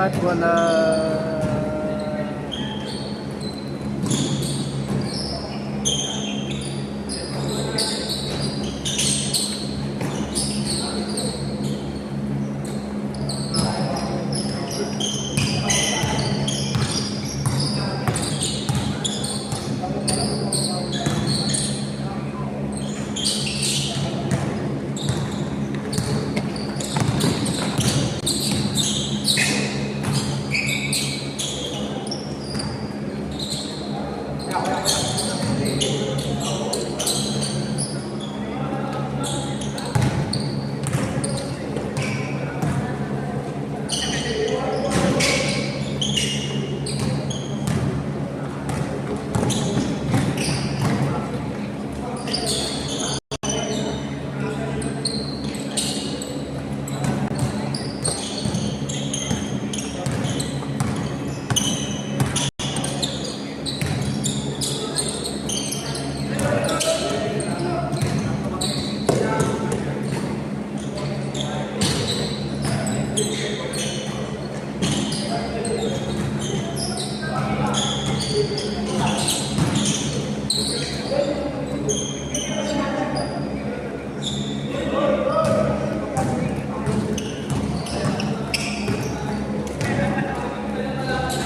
at wala.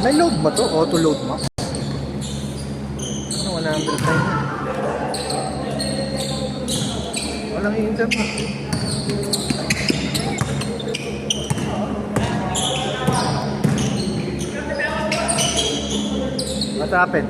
May load ba to? Auto load mo? Ano, 100 na yun. Walang internet. What happened?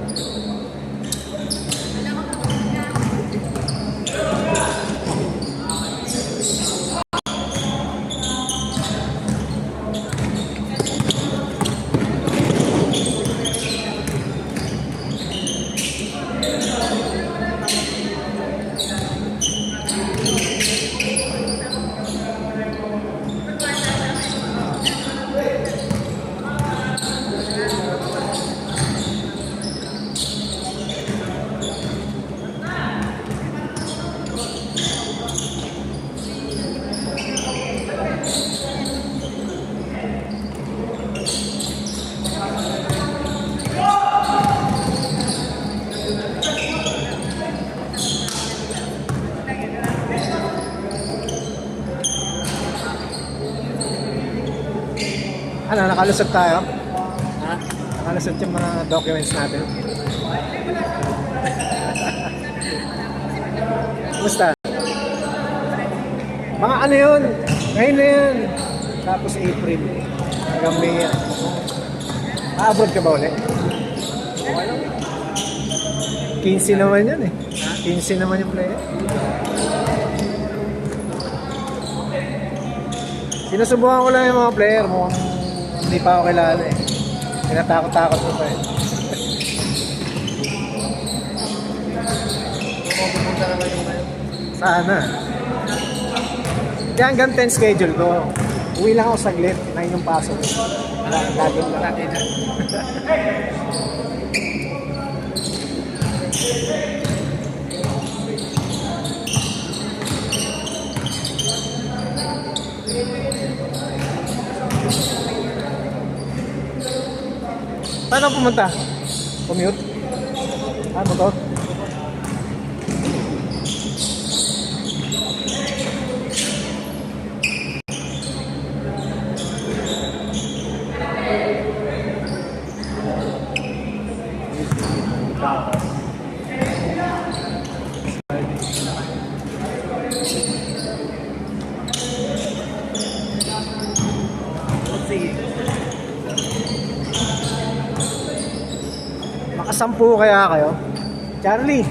Ano, nakalusot tayo? Ha? Nakalusot yung mga documents natin. Kumusta? Mga ano yun? Ngayon na yun. Tapos April. Hanggang May. Abroad ka ba ulit? 15 naman yun eh. 15 naman yung player. Sinusubukan ko lang yung mga player. Mukhang hindi pa ako kilala eh. Pinatakot-takot ko pa eh. Pupunta naman yung ngayon. Sana. Kaya hanggang 10 schedule ko. Uwi lang ako saglit. 9 yung pasok. Gagawin lang natin yan. Paano pumunta? Commute? Ano to? Makasampu kaya kayo? Charlie!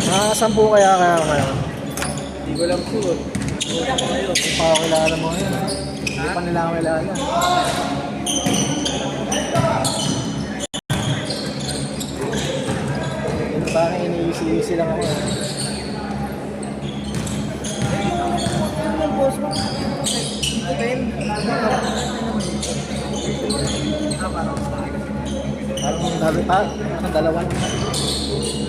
Makasampu kaya kayo? Hindi ko lang sure. Hindi pa ako kilala mo ngayon. Hindi pa nila ako kilala. Parang iniisi-isi lang ako. Ano ang boss mo? Parang dali pa, parang dalawa lang.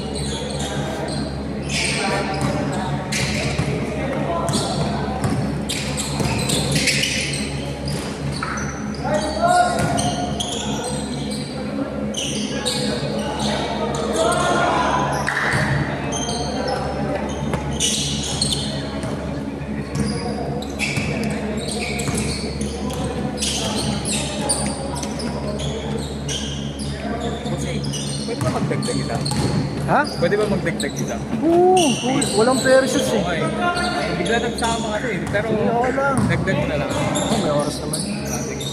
Pwede ba magdagdag isa? Ha? Pwede ba magdagdag isa? Oo, walang versus eh. Okay. Bigla nagsama kasi eh. Pero Okay lang. dagdag mo na lang. Oh, may oras naman. Ah, sige.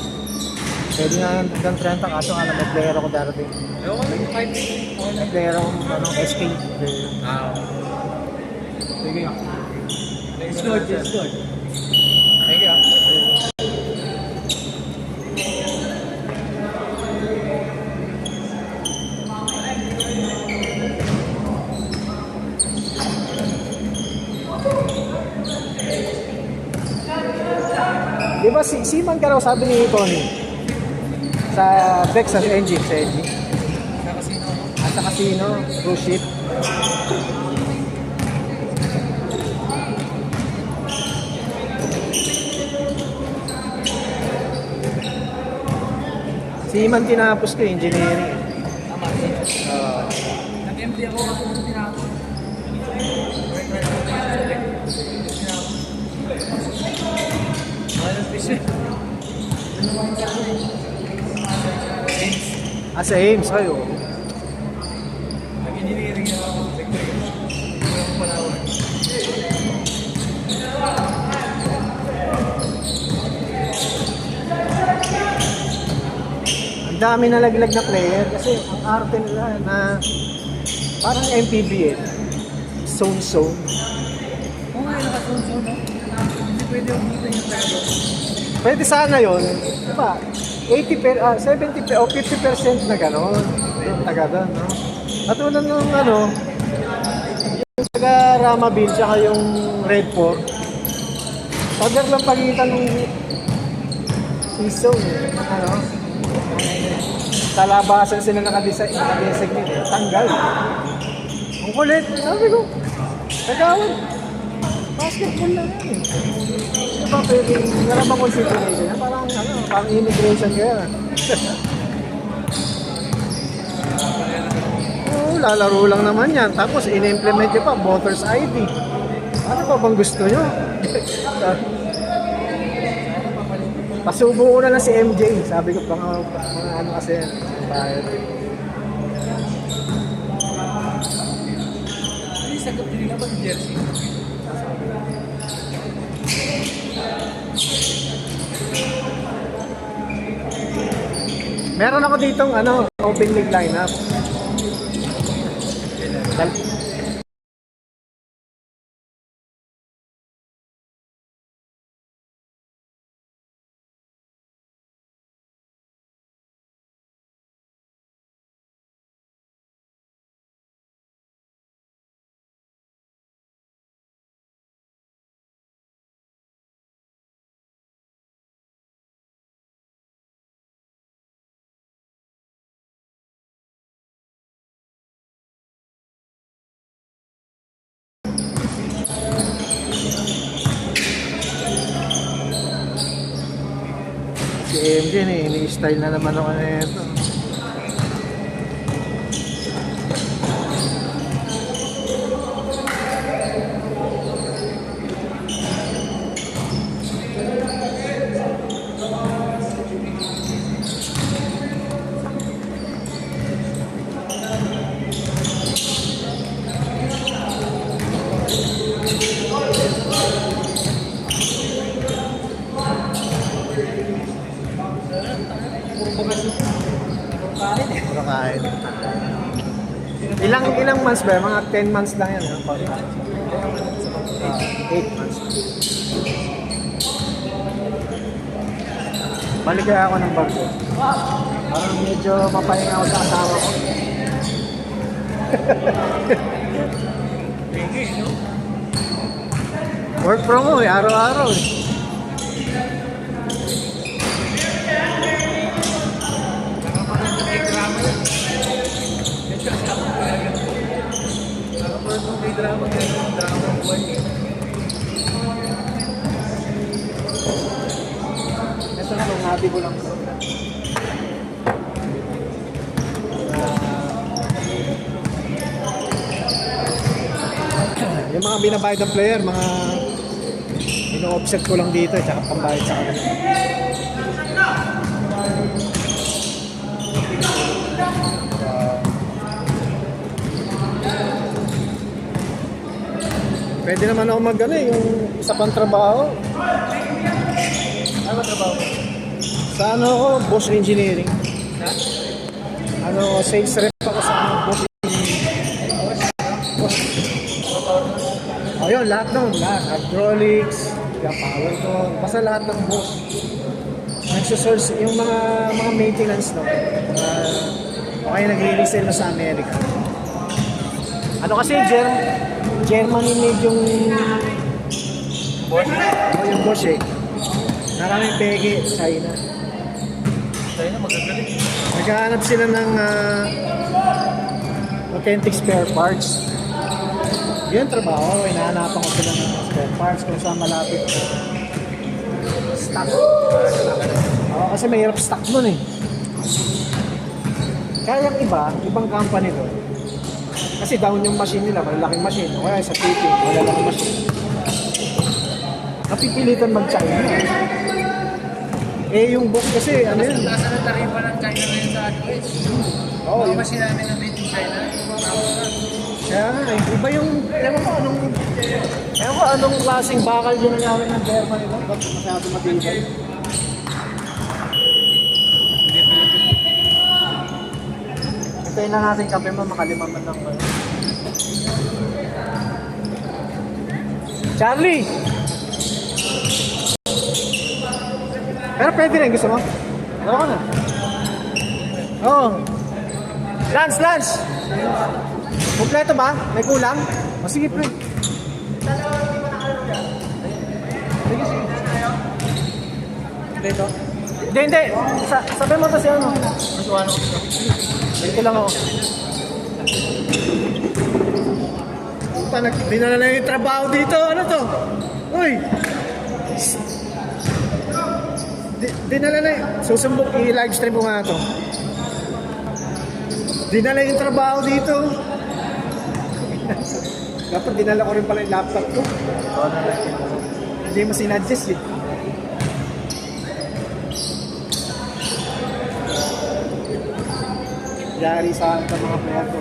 Pwede nga hanggang 30 kaso nga lang may player ako darating. Okay lang, kahit okay May lang. player ako SK. Ah, Sige. it's good, it's good. Thank you. Di ba si Seaman ka raw sabi ni Tony? Sa Texas Engine, sa engine. Sa casino. At sa casino, cruise ship. Seaman tinapos ko, engineering. Tama. Nag-MD ako kasi nung tinapos. Sa Ames, kayo. Nag-engineering na ako. Walang panahon. Ang dami na laglag na player kasi ang arte nila na parang MPB eh. Zone. Oo nga, nakasunso, no? Hindi pwede umitin yung tayo. Pwede sana yun. Diba? 70 o 50% na gano'n. Yung taga doon, no? Katulad ng yung taga Ramaville tsaka yung Red Fork. Pagkat lang pagitan ng zone, sa labasan sila nakadesignate eh. Tanggal. Ang kulit. Sabi ko, tagawan. Basketball lang yan eh. Diba pwede, meron bang consideration yan? Parang immigration kaya. Oo, lalaro lang naman yan. Tapos in-implement nyo pa, voters ID. Ano pa bang gusto nyo? Pasubo ko na lang si MJ. Sabi ko, mga ano kasi yan. Bayad. Hindi, sagot din nila ba yung jersey? Meron ako ditong open league lineup. Si MJ ini-style na naman ako na ito. Puro kain. Ilang months ba? Mga 10 months lang yan. 8 months. Balik kaya ako ng bago. Parang medyo mapahinga ako sa asawa ko. Work from home araw-araw eh. yung mga binabayad ng player, mga ino-offset ko lang dito, tsaka pambayad sa kanila. Pwede naman ako mag-ano yung isa pang trabaho. Ano trabaho mo? Sa ano ako, Bosch Engineering. Ano, sales rep ako sa ano, Bosch Bosch. Ayun, lahat nun, lahat. Hydraulics, power ko, basta lahat ng Bosch. Nagsusource yung mga maintenance no. Okay, nag-resell na sa Amerika. Ano kasi, Germany made yung Boss? yung Bosch eh. Maraming peke, China. Tayo na magagaling. Naghahanap sila ng authentic spare parts. Yun trabaho, hinahanapan ko sila ng spare parts kung saan malapit stock. Oo, kasi mahirap stock nun eh. Kaya yung ibang company doon, kasi down yung machine nila, malalaking machine. O kaya sa fitting, malalaking machine. Napipilitan mag-China. Eh yung book kasi, ano yun? Nasa ng tarifa ng China ngayon sa AdWords. Oo, Baka yun. kasi namin ng made in China. Kaya nga, iba yung, ewan ko anong klaseng bakal yun nangyari ng Germany doon. Ba't masyado matibay? Hintayin na natin kape mo, makalima man lang. Charlie! Pero pwede rin, gusto mo? Ano ka na? Oo. Lance! Kompleto ba? May kulang? O sige, pre. Sige. Dito? Hindi. Sabi mo kasi ano. Ano? Dito lang ako. Puta, dinala na yung trabaho dito. Ano to? Uy! Dinala na yung... Susumbok, i-live stream ko nga to. Dinala yung trabaho dito. Dapat dinala ko rin pala yung laptop ko. Hindi mo sinadjust eh. Yari sa mga player ko.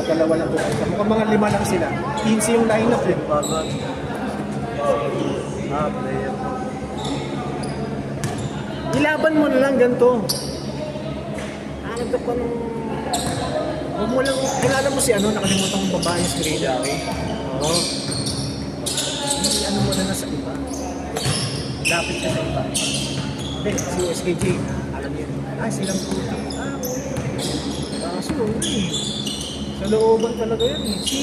Dalawa lang doon. Mukhang mga 5 lang sila. 15 yung lineup eh. Player. Ilaban mo na lang ganito. Hanap ka pa ng... Huwag mo lang... Kilala mo si ano, nakalimutan mong babae si Rida. Oo. Ano mo na nasa iba. Lapit ka sa iba. Hindi, si SKJ. Alam niyo. Ay, silang puta. Kaso, sa looban talaga yun eh. Si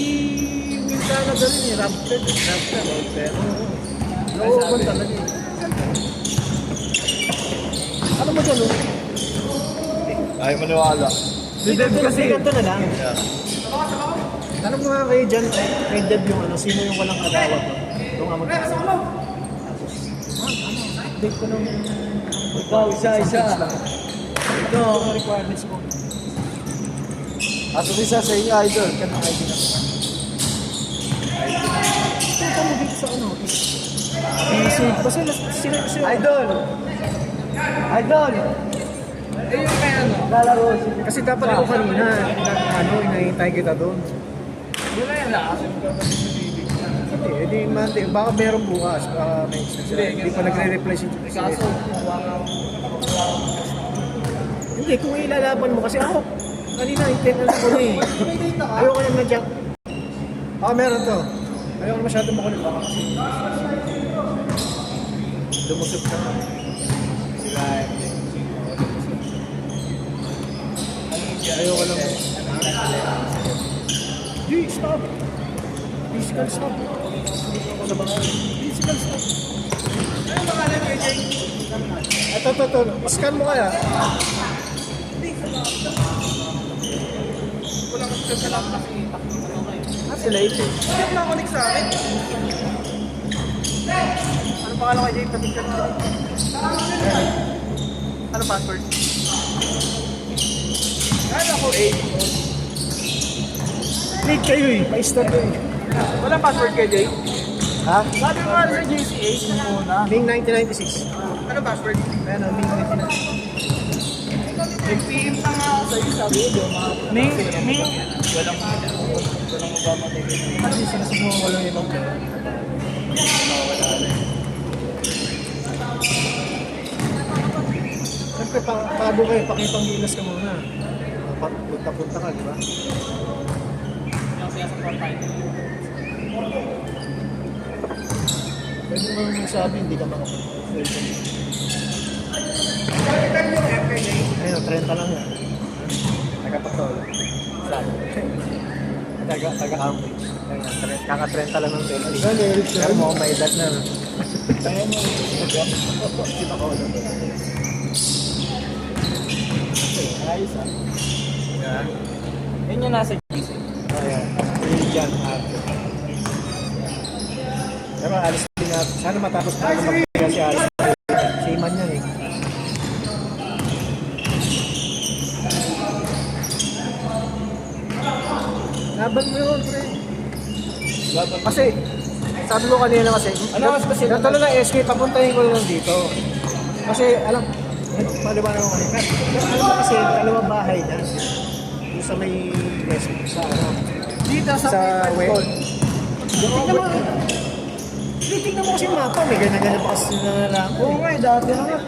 Quintana na rin eh. Raptor. Looban talaga eh. Ano mo dyan, Ayaw maniwala. Si Deb kasi. Ganito na lang. Tanong mo nga kayo dyan, kay Deb yung ano, sino yung walang kadawa ko? Doon nga magkakaroon. Tapos, update ko ng... Ikaw, isa. Ito, ang requirements ko. At isa sa inyo, idol. Ganang ID na ko. Ito mo dito sa ano? I-save. Basta sila. Idol! Eh yung kaya ano? Lalaro. Kasi dapat ako kanina, hinahintay kita doon. Wala yan lakas. Hindi, edi mante, baka meron bukas. May hindi pa nagre-reply si Kaso, Hindi, kung ilalaban mo kasi ako, kanina, intenal ko na eh. Ayoko na medyo. Meron to. Ayoko na masyado makulit baka kasi. Lumusot ka na. Sila ayoko lang. Hey, stop! Physical stop. Physical stop. ano pangalan niyo, Jay? Ito. Scan mo kaya? Wala ka sa lang nakikita. Sila ito. Hindi ako nakakunik sa akin. Ano pangalan kay Jay? Tabi ka na. Ano password? Kaya ako 8. Click kayo eh. Pa-start ko eh. Walang password kay Jay? Ha? Sabi mo nga sa JCA, muna. Ming 1996. Ano password? Ayan o, Ming 1996. Nag-PM pa nga ako sa'yo, sabi ko, Ming, walang mabamatay. Kasi sinasubukan ko lang yung number. Siyempre, bago kayo, pakipang gilas ka muna. Punta-punta ka, di ba? Yung siya sa profile. Pwede mo naman sabi, hindi ka makapunta. Ayun, 30 lang yan. Nagkapatol. Saan? Taga-Cambridge. Kaka-30 lang ng 20. Pero mo, may edad na. Kaya mo, kita ko lang. Ayos ah. Yan. Yun yung nasa GC. Ayan. Religion ate. Pero alis din natin. Sana matapos na ako magkaya si Alis. Seaman yan eh. Laban mo yun, pre. Laban. Kasi, sabi ko kanina kasi, Ano mas kasi? ganito lang SK, papuntahin ko lang dito. Kasi, alam, paliwanag ko kanina. Alam mo kasi, dalawang bahay na. Yung sa may SK, sa ano. Dito sa web. Tingnan mo, tingnan mo kasi yung mapa, may ganyan-ganyan pa kasi na lang. Oo nga, dati na nga.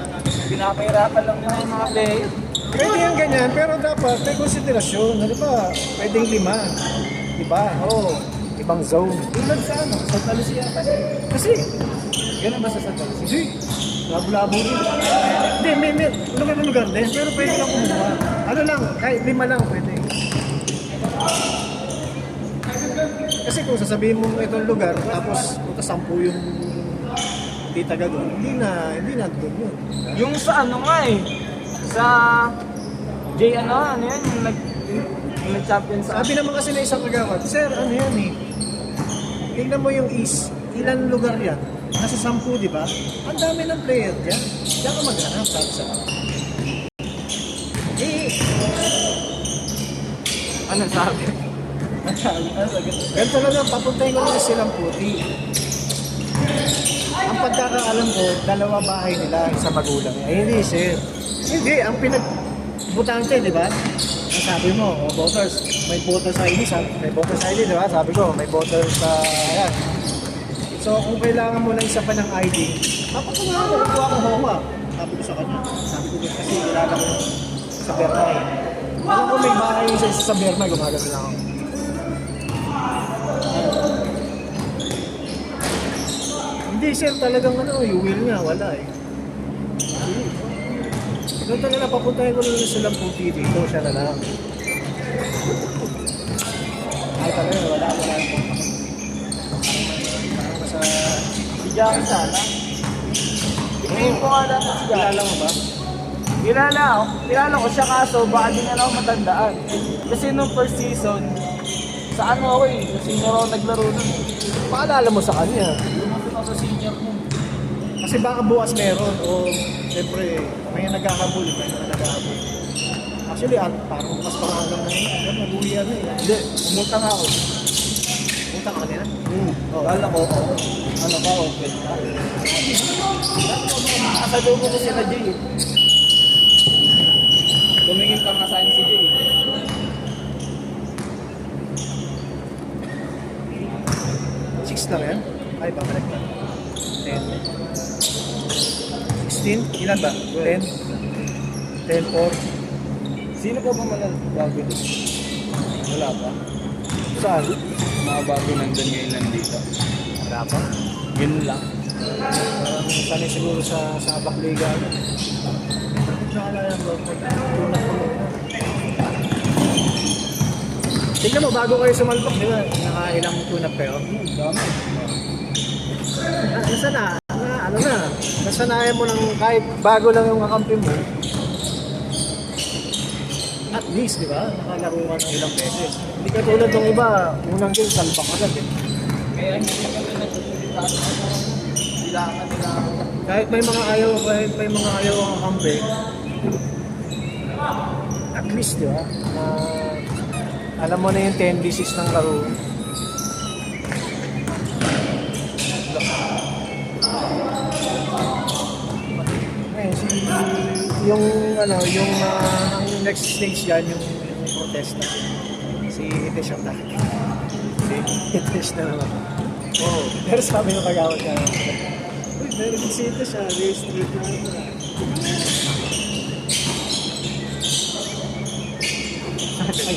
Pinapahirapan lang nila yung mga player. Pwede yung ganyan, pero dapat may konsiderasyon. Ano ba? Pwedeng 5. Diba? Oo. Ibang zone. Tulad sa ano, sa Talusia pa. Kasi, Ganun ba sa Santa Lucia? hindi. Labo-labo din. Hindi, may lugar din. Pero pwede lang kumuha. Ano lang, kahit 5 lang pwede. Kasi kung sasabihin mo itong lugar, tapos punta 10 yung hindi taga doon, hindi na doon yun. Yung sa ano nga eh, sa J ano yan, yung nag-champion sa Sabi naman kasi na isang kagawad, sir, ano yan eh? Tingnan mo yung East, ilan lugar yan? Nasa 10, di ba? Ang dami ng player dyan. Diyan ka maghanap, sabi sa eh, ano sabi? Ano sabi? ganito na lang, papuntahin ko lang silang puti. Ang pagkakaalam ko, 2 bahay nila, isa magulang. Ay, hindi, sir. Hindi, ang pinagbutante, di ba? Ang sabi mo, voters, may voters ID, may voters ID, di ba? Sabi ko, may voters sa, ayan. So, kung kailangan mo lang isa pa ng ID, papakunahan ko, kuha ko hawa. Sabi ko sa kanya. Sabi ko din kasi, kilala ko sa Bernay. Alam ko may bahay isa sa Bernay, gumagano lang ako. Hindi sir, talagang ano, you will nga, wala eh. Doon talaga papuntahin ko lang silang puti dito, siya na lang. Ay talaga, wala. Parang sa... Si Jackie sana. Ipin ko nga lang si Kilala Jackie. mo ba? Kilala ko siya kaso baka di nga ako matandaan. Kasi nung first season, sa ano ako eh, sa senior ako naglaro nun. Paalala mo sa kanya. Lumapit ako sa senior nun. Kasi baka bukas meron o siyempre may nagkakabul, may nagkakabul. Actually, parang mas pangalang na yun. Ano, nabuhiyan na eh. Hindi, pumunta nga ako. Punta ka kanina? Oh, kala ko, ano ka, open ka. Nakasalubong ko sila Jay eh. Tumingin pa nga sa akin si Jay eh. Six lang yan? Ay, babalik na. 10. 16? Ilan ba? 10? 10, 4? Sino pa ba bago dito? Wala pa. Saan? Mga bago nandun ngayon nandito. Wala pa. Yun lang. Parang sanay siguro sa Bakliga. Nakala yan bro. Tunat ko muna. Tingnan mo, bago kayo sumalpok, di ba? Nakailang tunap kayo? Dami. Nasa ano na, nasanayan mo ng kahit bago lang yung kakampi mo. At least, di ba? Nakalaro ka ng ilang beses. Hindi ka tulad ng iba, unang game, salpak agad eh. Kaya hindi ka kami nagtutulita sa kailangan nila. Kahit may mga ayaw ang kakampi, at least, di ba? Alam mo na yung tendencies ng laro. yung ang next stage yan, yung protesta. Si Itesh ang dati. Si Itesh na naman. Oo. Pero sabi ng kagawad ka, uy, meron din si Itesh ah, registered na ito. Ay,